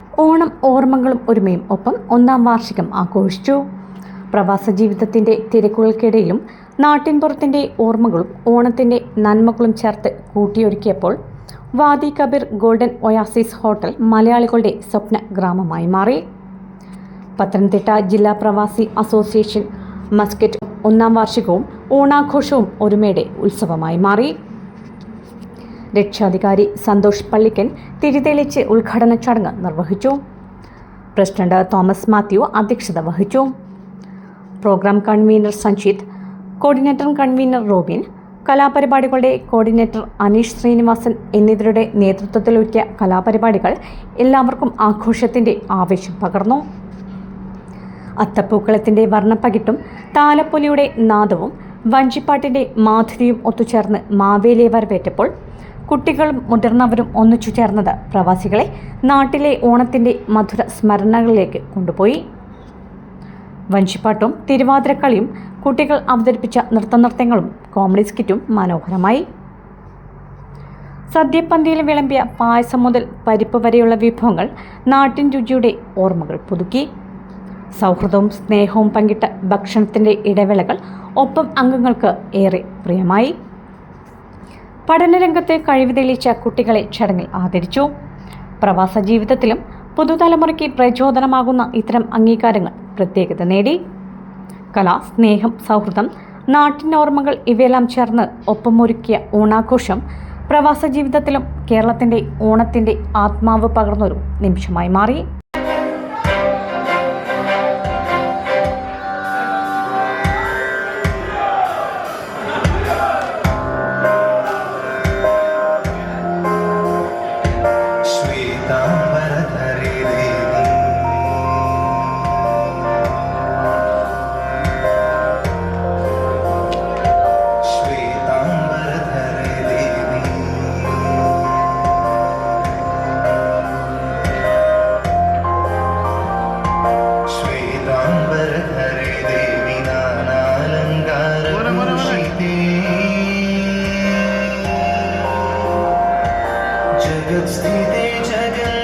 ഓണം ഓർമ്മകളും ഒരുമയും ഒപ്പം ഒന്നാം വാർഷികം ആഘോഷിച്ചു. പ്രവാസ ജീവിതത്തിൻ്റെ തിരക്കുകൾക്കിടയിലും നാട്ടിൻപുറത്തിൻ്റെ ഓർമ്മകളും ഓണത്തിൻ്റെ നന്മകളും ചേർത്ത് കൂട്ടിയൊരുക്കിയപ്പോൾ വാദി കബീർ ഗോൾഡൻ ഒയാസിസ് ഹോട്ടൽ മലയാളികളുടെ സ്വപ്ന ഗ്രാമമായി മാറി. പത്തനംതിട്ട ജില്ലാ പ്രവാസി അസോസിയേഷൻ മസ്കറ്റ് ഒന്നാം വാർഷികവും ഓണാഘോഷവും ഒരുമയുടെ ഉത്സവമായി മാറി. രക്ഷാധികാരി സന്തോഷ് പള്ളിക്കൻ തിരിതെളിച്ച് ഉദ്ഘാടന ചടങ്ങ് നിർവഹിച്ചു. പ്രസിഡന്റ് തോമസ് മാത്യു അധ്യക്ഷത വഹിച്ചു. Programme convener Sanjith, coordinator convener Robin, കലാപരിപാടികളുടെ കോർഡിനേറ്റർ അനീഷ് ശ്രീനിവാസൻ എന്നിവരുടെ നേതൃത്വത്തിലൊരുക്കിയ കലാപരിപാടികൾ എല്ലാവർക്കും ആഘോഷത്തിൻ്റെ ആവേശം പകർന്നു. അത്തപ്പൂക്കളത്തിൻ്റെ വർണ്ണപ്പകിട്ടും താലപ്പൊലിയുടെ നാദവും വഞ്ചിപ്പാട്ടിൻ്റെ മാധുരിയും ഒത്തുചേർന്ന് മാവേലിയെ വരവേറ്റപ്പോൾ കുട്ടികളും മുതിർന്നവരും ഒന്നിച്ചു ചേർന്നത് പ്രവാസികളെ നാട്ടിലെ ഓണത്തിൻ്റെ മധുര സ്മരണകളിലേക്ക് കൊണ്ടുപോയി. വഞ്ചിപ്പാട്ടും തിരുവാതിരക്കളിയും കുട്ടികൾ അവതരിപ്പിച്ച നൃത്തനൃത്യങ്ങളും കോമഡി സ്കിറ്റും മനോഹരമായി. സദ്യപ്പന്തിയിൽ വിളമ്പിയ പായസം മുതൽ പരിപ്പ് വരെയുള്ള വിഭവങ്ങൾ നാട്ടിൻ രുചിയുടെ ഓർമ്മകൾ പുതുക്കി. സൗഹൃദവും സ്നേഹവും പങ്കിട്ട ഭക്ഷണത്തിൻ്റെ ഇടവേളകൾ ഒപ്പം അംഗങ്ങൾക്ക് ഏറെ പ്രിയമായി. പഠനരംഗത്തെ കഴിവ് തെളിയിച്ച കുട്ടികളെ ചടങ്ങിൽ ആദരിച്ചു. പ്രവാസ ജീവിതത്തിലും പുതുതലമുറയ്ക്ക് പ്രചോദനമാകുന്ന ഇത്തരം അംഗീകാരങ്ങൾ പ്രത്യേകത നേടി. കല, സ്നേഹം, സൗഹൃദം, നാട്ടിൻ ഓർമ്മകൾ ഇവയെല്ലാം ചേർന്ന് ഒപ്പമൊരുക്കിയ ഓണാഘോഷം പ്രവാസ ജീവിതത്തിലും കേരളത്തിൻ്റെ ഓണത്തിൻ്റെ ആത്മാവ് പകർന്നൊരു നിമിഷമായി മാറി. जगत्स्थिते जगन्